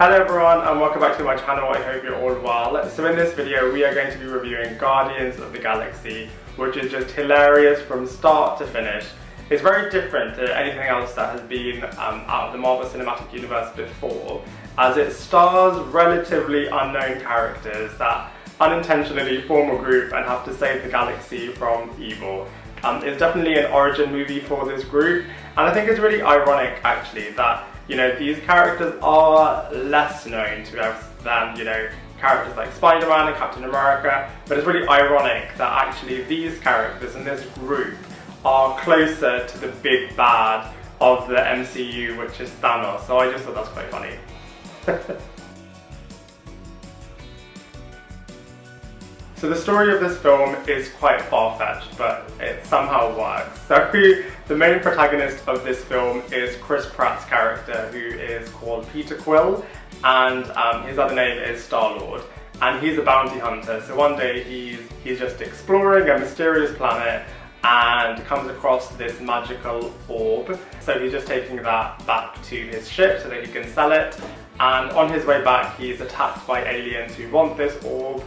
Hello everyone and welcome back to my channel. I hope you're all well. So in this video we are going to be reviewing Guardians of the Galaxy, which is just hilarious from start to finish. It's very different to anything else that has been out of the Marvel Cinematic Universe before, as it stars relatively unknown characters that unintentionally form a group and have to save the galaxy from evil. It's definitely an origin movie for this group, and I think it's really ironic actually that these characters are less known to us than, characters like Spider-Man and Captain America, but it's really ironic that actually these characters in this group are closer to the big bad of the MCU, which is Thanos, so I just thought that's quite funny. So the story of this film is quite far-fetched, but it somehow works. So the main protagonist of this film is Chris Pratt's character, who is called Peter Quill, and his other name is Star-Lord, and he's a bounty hunter. So one day he's just exploring a mysterious planet and comes across this magical orb. So he's just taking that back to his ship so that he can sell it, and on his way back he's attacked by aliens who want this orb.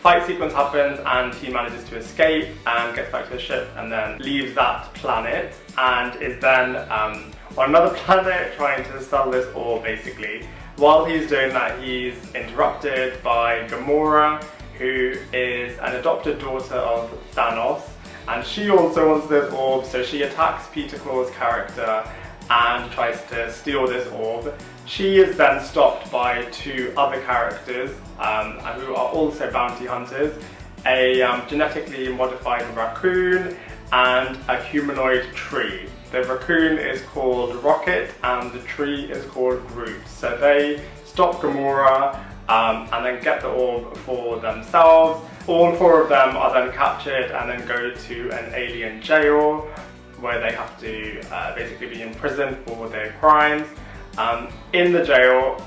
Fight sequence happens and he manages to escape and gets back to his ship and then leaves that planet and is then on another planet trying to sell this orb basically. While he's doing that, he's interrupted by Gamora, who is an adopted daughter of Thanos, and she also wants this orb, so she attacks Peter Quill's character and tries to steal this orb. She is then stopped by two other characters who are also bounty hunters, a genetically modified raccoon and a humanoid tree. The raccoon is called Rocket and the tree is called Groot. So they stop Gamora and then get the orb for themselves. All four of them are then captured and then go to an alien jail where they have to basically be imprisoned for their crimes. In the jail,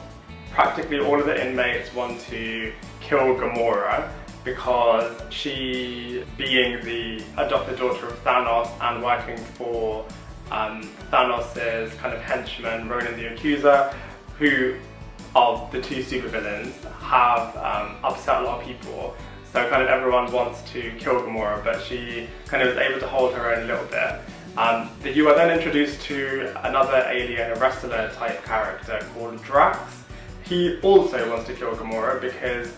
practically all of the inmates want to kill Gamora because she, being the adopted daughter of Thanos and working for Thanos' kind of henchman, Ronan the Accuser, who of the two supervillains have upset a lot of people. So kind of everyone wants to kill Gamora, but she kind of is able to hold her own a little bit. You are then introduced to another alien, a wrestler type character called Drax. He also wants to kill Gamora because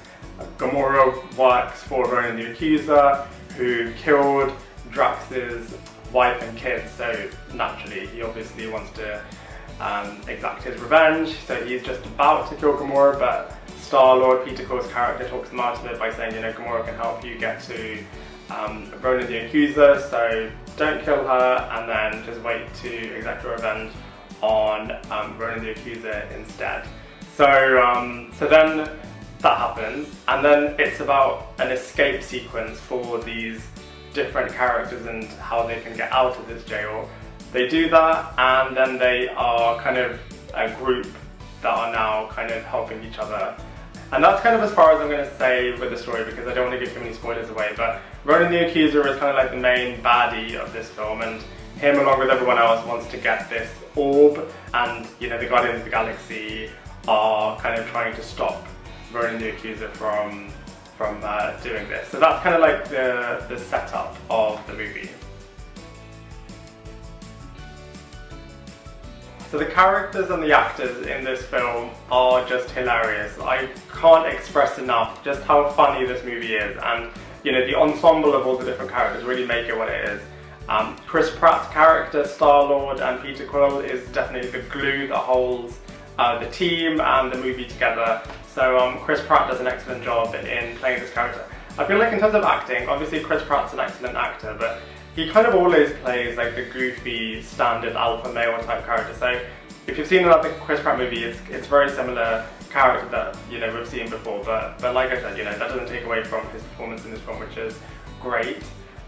Gamora works for Ronan the Accuser, who killed Drax's wife and kids, so naturally he obviously wants to exact his revenge, so he's just about to kill Gamora, but Star-Lord, Peter Quill's character, talks him out of it by saying, Gamora can help you get to Ronan the Accuser, so don't kill her and then just wait to exact your revenge on Ronan the Accuser instead. So then that happens, and then it's about an escape sequence for these different characters and how they can get out of this jail. They do that, and then they are kind of a group that are now kind of helping each other. And that's kind of as far as I'm going to say with the story because I don't want to give too many spoilers away, but Ronan the Accuser is kind of like the main baddie of this film, and him along with everyone else wants to get this orb, and the Guardians of the Galaxy are kind of trying to stop Ronan the Accuser from doing this. So that's kind of like the setup of the movie. So the characters and the actors in this film are just hilarious. I can't express enough just how funny this movie is, and the ensemble of all the different characters really make it what it is. Chris Pratt's character, Star-Lord, and Peter Quill is definitely the glue that holds the team and the movie together. So Chris Pratt does an excellent job in playing this character. I feel like in terms of acting, obviously Chris Pratt's an excellent actor, but he kind of always plays like the goofy, standard alpha male type character. So if you've seen another Chris Pratt movie, it's very similar character that we've seen before. But like I said, that doesn't take away from his performance in this film, which is great.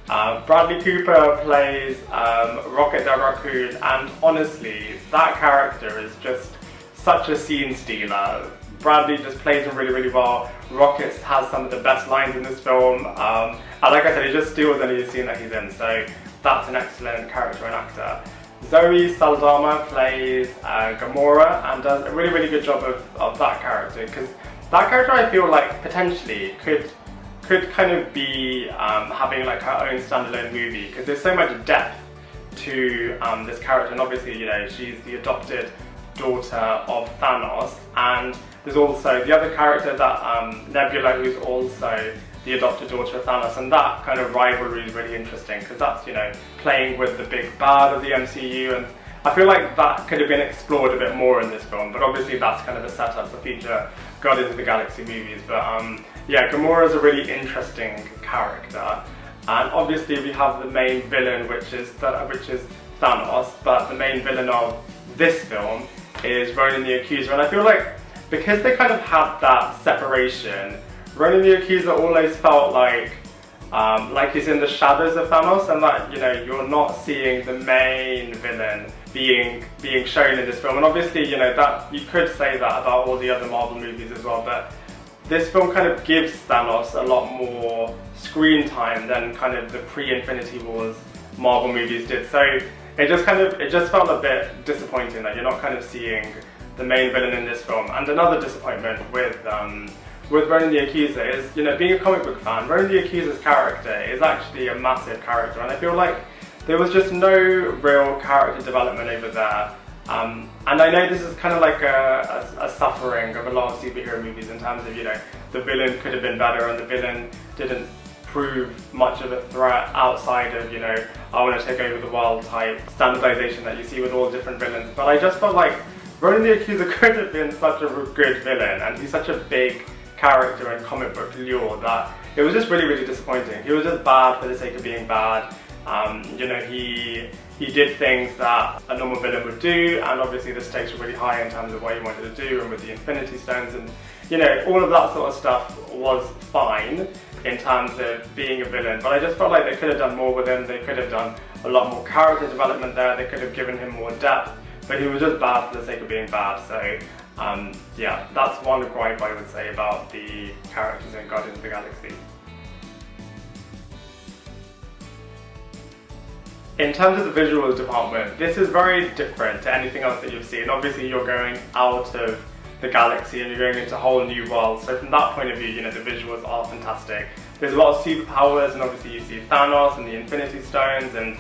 Bradley Cooper plays Rocket the Raccoon, and honestly, that character is just such a scene stealer. Bradley just plays him really, really well. Rocket has some of the best lines in this film. And like I said, he just steals any scene that he's in, so that's an excellent character and actor. Zoe Saldana plays Gamora and does a really good job of that character, because that character I feel like potentially could kind of be having like her own standalone movie, because there's so much depth to this character, and obviously, you know, she's the adopted daughter of Thanos, and there's also the other character, that Nebula, who's also the adopted daughter of Thanos, and that kind of rivalry is really interesting, because that's, you know, playing with the big bad of the MCU, and I feel like that could have been explored a bit more in this film, but obviously that's kind of a setup for future Guardians of the Galaxy movies. But yeah, Gamora is a really interesting character, and obviously we have the main villain, which is Thanos, but the main villain of this film is Ronan the Accuser, and I feel like because they kind of had that separation, Ronan the Accuser always felt like he's in the shadows of Thanos, and that, you know, you're not seeing the main villain being shown in this film. And obviously, you know, that you could say that about all the other Marvel movies as well, but this film kind of gives Thanos a lot more screen time than kind of the pre-Infinity Wars Marvel movies did. So it just felt a bit disappointing that you're not kind of seeing the main villain in this film. And another disappointment with Ronan the Accuser is, you know, being a comic book fan, Ronan the Accuser's character is actually a massive character, and I feel like there was just no real character development over there. And I know this is kind of like a suffering of a lot of superhero movies, in terms of, you know, the villain could have been better, and the villain didn't prove much of a threat outside of, you know, I want to take over the world type standardization that you see with all different villains. But I just felt like Ronan the Accuser could have been such a good villain, and he's such a big character and comic book lore that it was just really disappointing. He was just bad for the sake of being bad. You know, he did things that a normal villain would do, and obviously the stakes were really high in terms of what he wanted to do, and with the Infinity Stones, and, you know, all of that sort of stuff was fine in terms of being a villain, but I just felt like they could have done more with him. They could have done a lot more character development there. They could have given him more depth, but he was just bad for the sake of being bad. So yeah, that's one gripe I would say about the characters in Guardians of the Galaxy. In terms of the visuals department, this is very different to anything else that you've seen. Obviously, you're going out of the galaxy and you're going into a whole new world. So from that point of view, you know, the visuals are fantastic. There's a lot of superpowers, and obviously you see Thanos and the Infinity Stones and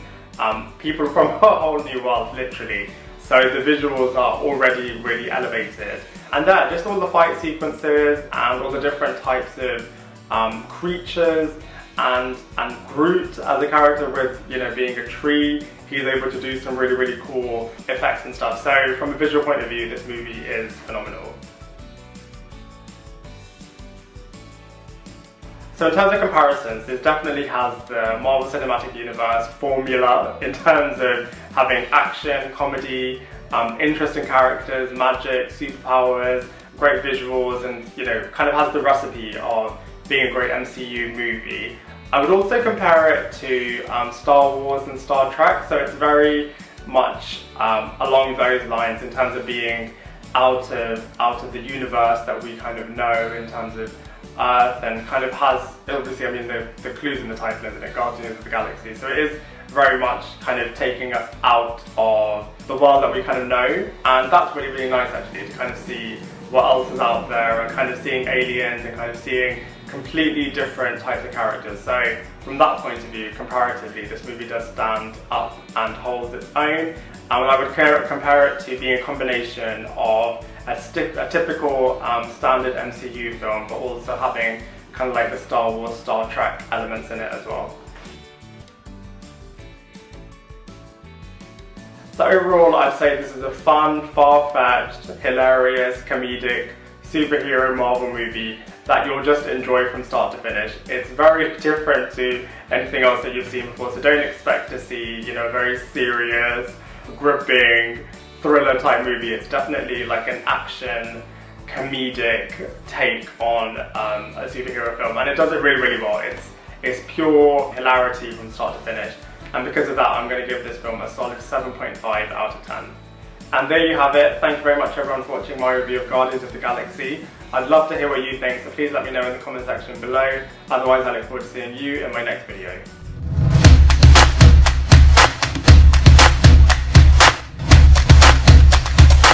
people from a whole new world, literally. So the visuals are already really elevated. And then just all the fight sequences and all the different types of creatures, and Groot as a character, with, you know, being a tree, he's able to do some really cool effects and stuff. So from a visual point of view, this movie is phenomenal. So in terms of comparisons, this definitely has the Marvel Cinematic Universe formula in terms of having action, comedy, interesting characters, magic, superpowers, great visuals, and, you know, kind of has the recipe of being a great MCU movie. I would also compare it to Star Wars and Star Trek, so it's very much along those lines in terms of being out of the universe that we kind of know in terms of Earth, and kind of has, obviously, I mean, the clues in the title, isn't it? Guardians of the Galaxy. So it is very much kind of taking us out of the world that we kind of know, and that's really nice actually, to kind of see what else is out there, and kind of seeing aliens and kind of seeing completely different types of characters. So from that point of view, comparatively, this movie does stand up and holds its own. And I would compare it to being a combination of a typical standard MCU film, but also having kind of like the Star Wars, Star Trek elements in it as well. So overall, I'd say this is a fun, far-fetched, hilarious, comedic, superhero Marvel movie that you'll just enjoy from start to finish. It's very different to anything else that you've seen before, so don't expect to see, you know, a very serious, gripping, thriller type movie. It's definitely like an action, comedic take on a superhero film, and it does it really well. It's pure hilarity from start to finish, and because of that, I'm going to give this film a solid 7.5 out of 10. And there you have it. Thank you very much everyone for watching my review of Guardians of the Galaxy. I'd love to hear what you think, so please let me know in the comment section below. Otherwise, I look forward to seeing you in my next video.